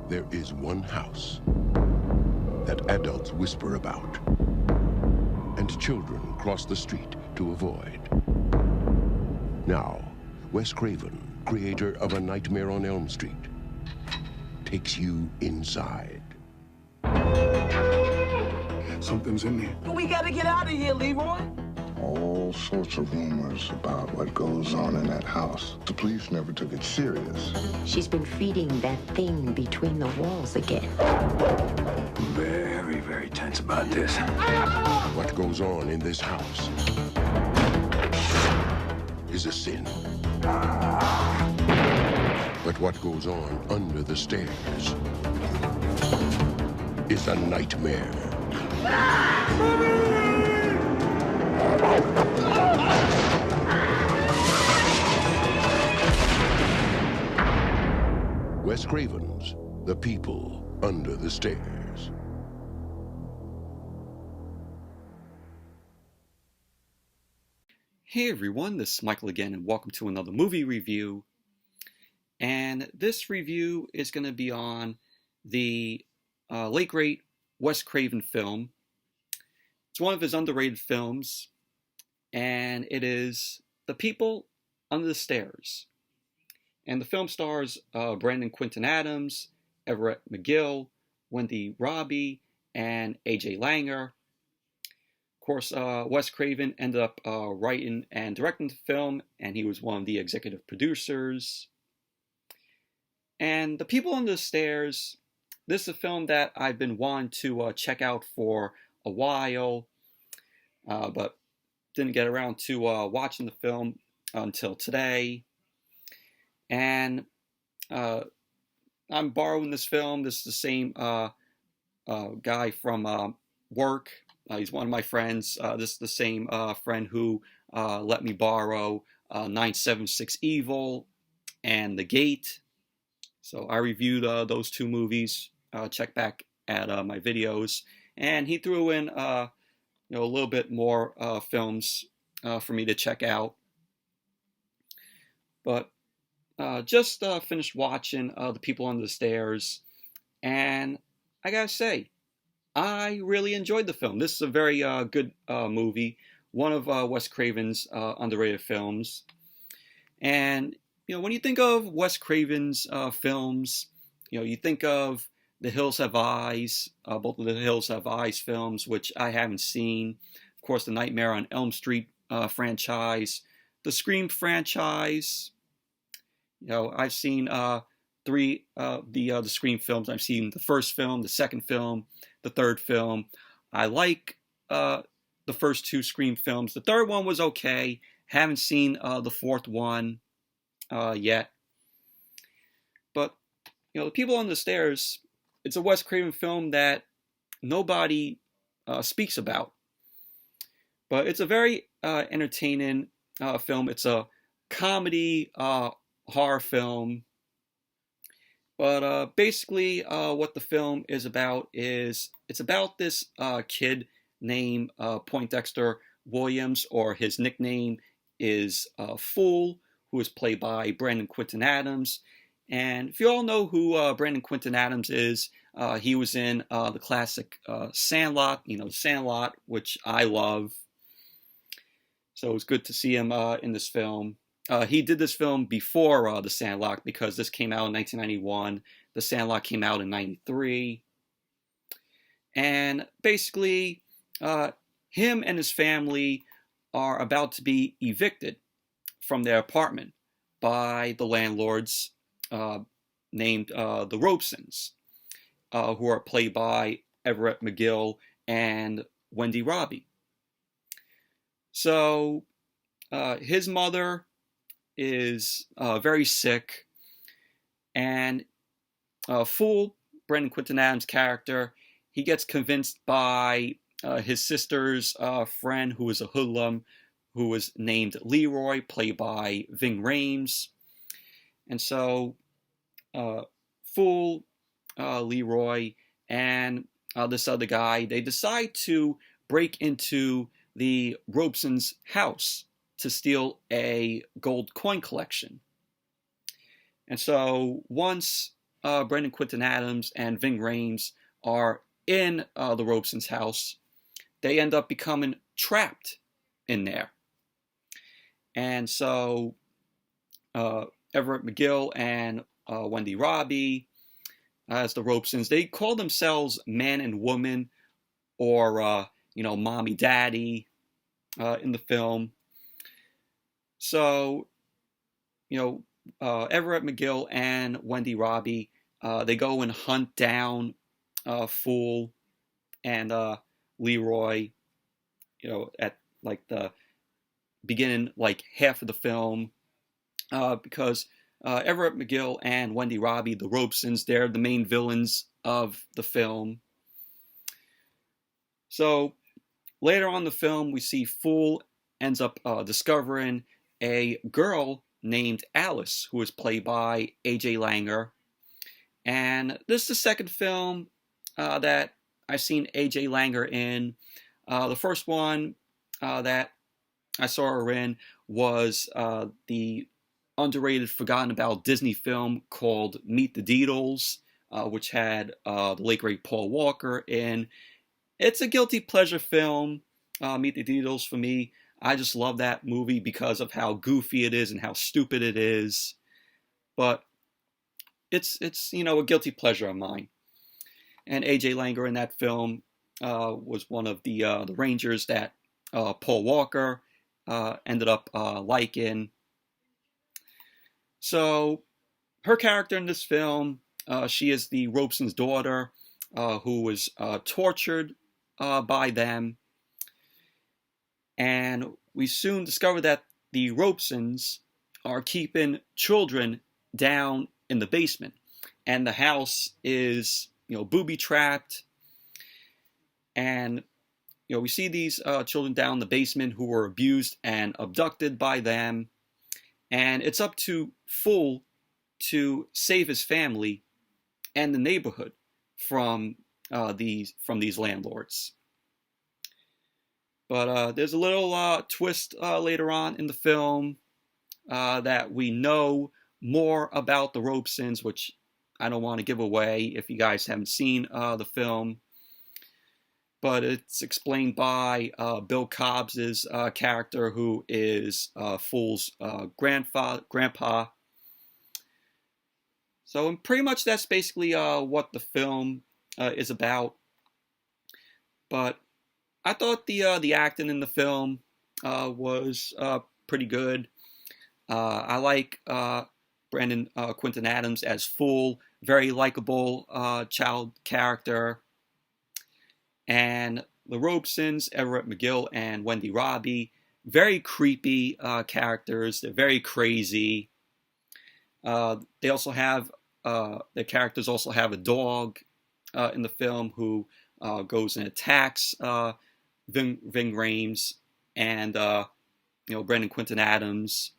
There is one house that adults whisper about, and children cross the street to avoid. Now, Wes Craven, creator of A Nightmare on Elm Street, takes you inside. Something's in there. We gotta get out of here, Leroy. All sorts of rumors about what goes on in that house. The police never took it serious. She's been feeding that thing between the walls again. Very, very tense about this. What goes on in this house is a sin. But what goes on under the stairs is a nightmare. Wes Craven's The People Under the Stairs. Hey everyone, this is Michael again, and welcome to another movie review. And this review is going to be on the late great Wes Craven film. It's one of his underrated films, and it is The People Under the Stairs. And the film stars Brandon Quintin Adams, Everett McGill, Wendy Robie, and A.J. Langer. Of course, Wes Craven ended up writing and directing the film, and he was one of the executive producers. And The People Under the Stairs, this is a film that I've been wanting to check out for a while, but didn't get around to watching the film until today. And I'm borrowing this film. This is the same guy from work. He's one of my friends. This is the same friend who let me borrow 976 Evil and The Gate. So I reviewed those two movies. Check back at my videos. And he threw in a little bit more films for me to check out. But just finished watching The People Under the Stairs, and I gotta say, I really enjoyed the film. This is a very good movie, one of Wes Craven's underrated films. And when you think of Wes Craven's films, you think of The Hills Have Eyes, both of the Hills Have Eyes films, which I haven't seen. Of course, the Nightmare on Elm Street franchise, the Scream franchise. I've seen three of the Scream films. I've seen the first film, the second film, the third film. I like the first two Scream films. The third one was okay. Haven't seen the fourth one yet. But, The People on the Stairs, it's a Wes Craven film that nobody speaks about. But it's a very entertaining film. It's a comedy horror film, but basically what the film is about is it's about this kid named Poindexter Williams, or his nickname is Fool, who is played by Brandon Quintin Adams. And if you all know who Brandon Quintin Adams is, he was in the classic Sandlot, Sandlot, which I love. So it was good to see him in this film. He did this film before The Sandlot, because this came out in 1991. The Sandlot came out in 93. And basically, him and his family are about to be evicted from their apartment by the landlords named the Robesons, who are played by Everett McGill and Wendy Robie. So his mother is very sick, and Fool, Brandon Quintin Adams' character, he gets convinced by his sister's friend, who is a hoodlum, who is named Leroy, played by Ving Rhames. And so Fool, Leroy, and this other guy, they decide to break into the Robesons' house to steal a gold coin collection. And so once Brendan Quinton Adams and Ving Rhames are in the Robesons' house, they end up becoming trapped in there. And so Everett McGill and Wendy Robie, as the Robesons, they call themselves man and woman, or mommy daddy in the film. So Everett McGill and Wendy Robie, they go and hunt down Fool and Leroy, at like the beginning, like half of the film, because Everett McGill and Wendy Robie, the Robesons, they're the main villains of the film. So later on in the film, we see Fool ends up discovering a girl named Alice, who is played by A.J. Langer. And this is the second film that I've seen A.J. Langer in. The first one that I saw her in was the underrated, forgotten about Disney film called Meet the Deedles, which had the late great Paul Walker in. It's a guilty pleasure film, Meet the Deedles, for me. I just love that movie because of how goofy it is and how stupid it is. But it's a guilty pleasure of mine. And A.J. Langer in that film was one of the Rangers that Paul Walker ended up liking. So her character in this film, she is the Robeson's daughter who was tortured by them. And we soon discover that the Robesons are keeping children down in the basement. And the house is, booby-trapped. And, we see these children down in the basement who were abused and abducted by them. And it's up to Fool to save his family and the neighborhood from these landlords. But there's a little twist later on in the film that we know more about the Robesons, which I don't want to give away if you guys haven't seen the film. But it's explained by Bill Cobb's character, who is Fool's grandpa. So pretty much that's basically what the film is about. But I thought the acting in the film was pretty good. I like Brendan Quinton Adams as Fool, very likable child character. And the Robesons, Everett McGill and Wendy Robie, very creepy characters. They're very crazy. They also have their characters also have a dog in the film who goes and attacks Ving Rhames and Brendan Quinton Adams.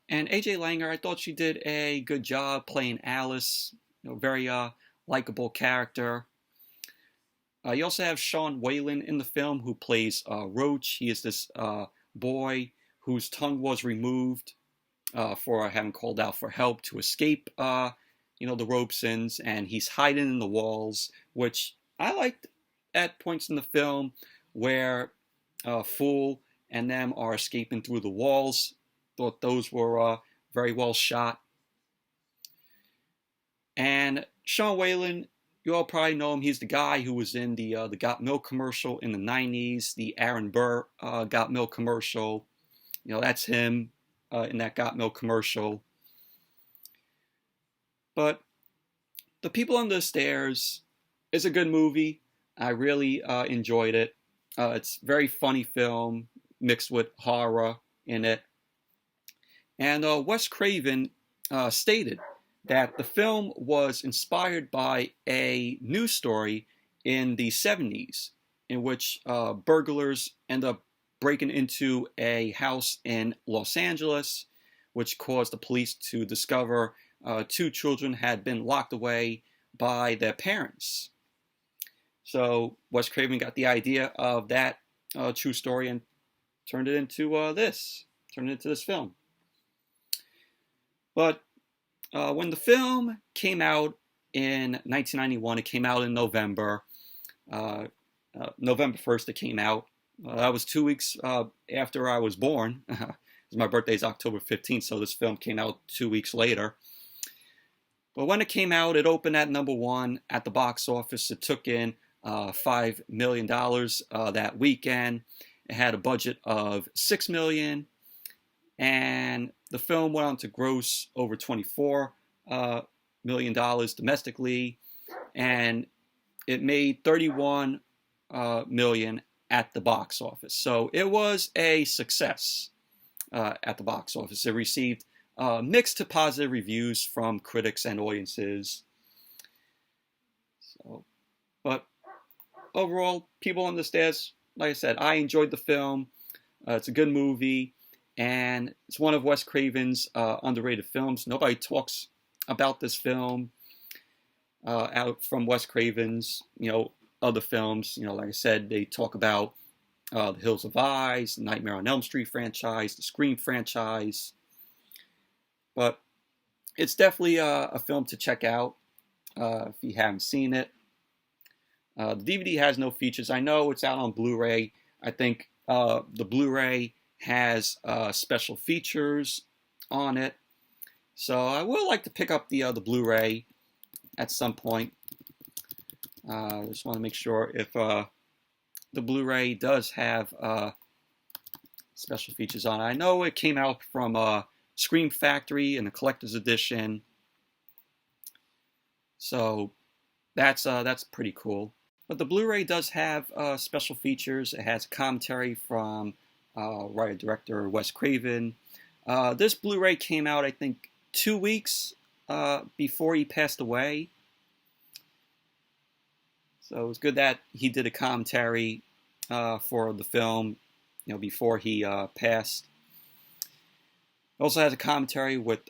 And A.J. Langer, I thought she did a good job playing Alice. Very likable character. You also have Sean Whalen in the film, who plays Roach. He is this boy whose tongue was removed for having called out for help to escape the Robesons, and he's hiding in the walls, which I liked at points in the film where Fool and them are escaping through the walls. Thought those were very well shot. And Sean Whalen, you all probably know him. He's the guy who was in the Got Milk commercial in the 90s, the Aaron Burr Got Milk commercial. That's him in that Got Milk commercial. But The People Under the Stairs is a good movie. I really enjoyed it. It's a very funny film mixed with horror in it. And Wes Craven stated that the film was inspired by a news story in the 70s in which burglars end up breaking into a house in Los Angeles, which caused the police to discover two children had been locked away by their parents. So Wes Craven got the idea of that true story and turned it into this film. But when the film came out in 1991. It came out in November. November 1st it came out. That was 2 weeks after I was born. My birthday is October 15th, so this film came out 2 weeks later. But when it came out, it opened at #1 at the box office. It took in $5 million that weekend. It had a budget of $6 million, and the film went on to gross over $24 million domestically, and it made $31 million at the box office. So it was a success at the box office. It received mixed to positive reviews from critics and audiences. But overall, People on the Stairs, like I said, I enjoyed the film. It's a good movie, and it's one of Wes Craven's underrated films. Nobody talks about this film out from Wes Craven's, other films. Like I said, they talk about The Hills Have Eyes, the Nightmare on Elm Street franchise, the Scream franchise. But it's definitely a film to check out if you haven't seen it. The DVD has no features. I know it's out on Blu-ray. I think the Blu-ray has special features on it. So I would like to pick up the Blu-ray at some point. I just want to make sure if the Blu-ray does have special features on it. I know it came out from Scream Factory in the collector's edition. So that's pretty cool. But the Blu-ray does have special features. It has commentary from writer-director Wes Craven. This Blu-ray came out, I think, 2 weeks before he passed away. So it was good that he did a commentary for the film, before he passed. It also has a commentary with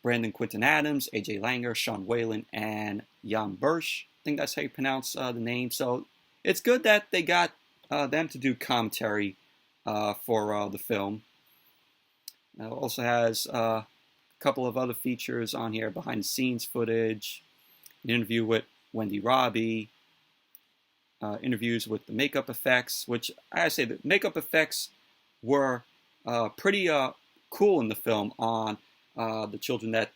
Brandon Quinton Adams, A.J. Langer, Sean Whalen, and Jan Bursch. I think that's how you pronounce the name. So it's good that they got them to do commentary for the film. It also has a couple of other features on here, behind the scenes footage, an interview with Wendy Robie, interviews with the makeup effects, which I gotta say the makeup effects were pretty cool in the film on the children that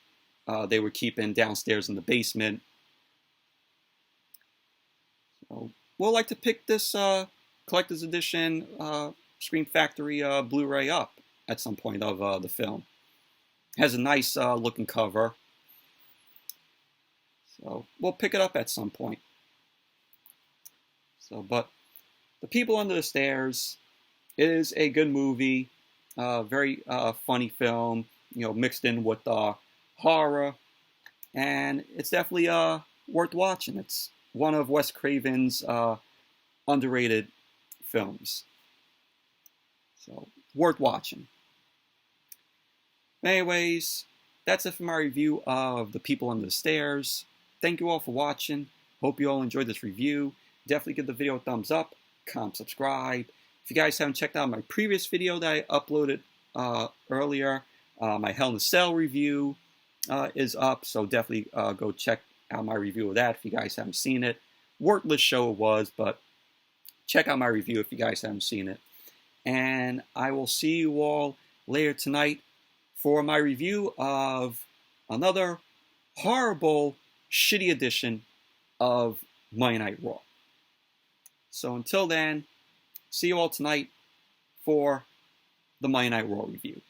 they were keeping downstairs in the basement. So we'll like to pick this collector's edition Scream Factory Blu-ray up at some point of the film. It has a nice looking cover. So we'll pick it up at some point. But The People Under the Stairs is a good movie, very funny film, mixed in with horror, and it's definitely worth watching. It's one of Wes Craven's underrated films, so worth watching. Anyways, that's it for my review of The People Under the Stairs. Thank you all for watching. Hope you all enjoyed this review. Definitely give the video a thumbs up, comment, subscribe. If you guys haven't checked out my previous video that I uploaded earlier, my Hell in a Cell review is up, so definitely go check out my review of that if you guys haven't seen it. Worthless show it was, but check out my review if you guys haven't seen it. And I will see you all later tonight for my review of another horrible, shitty edition of Monday Night Raw. So until then, see you all tonight for the Monday Night Raw review.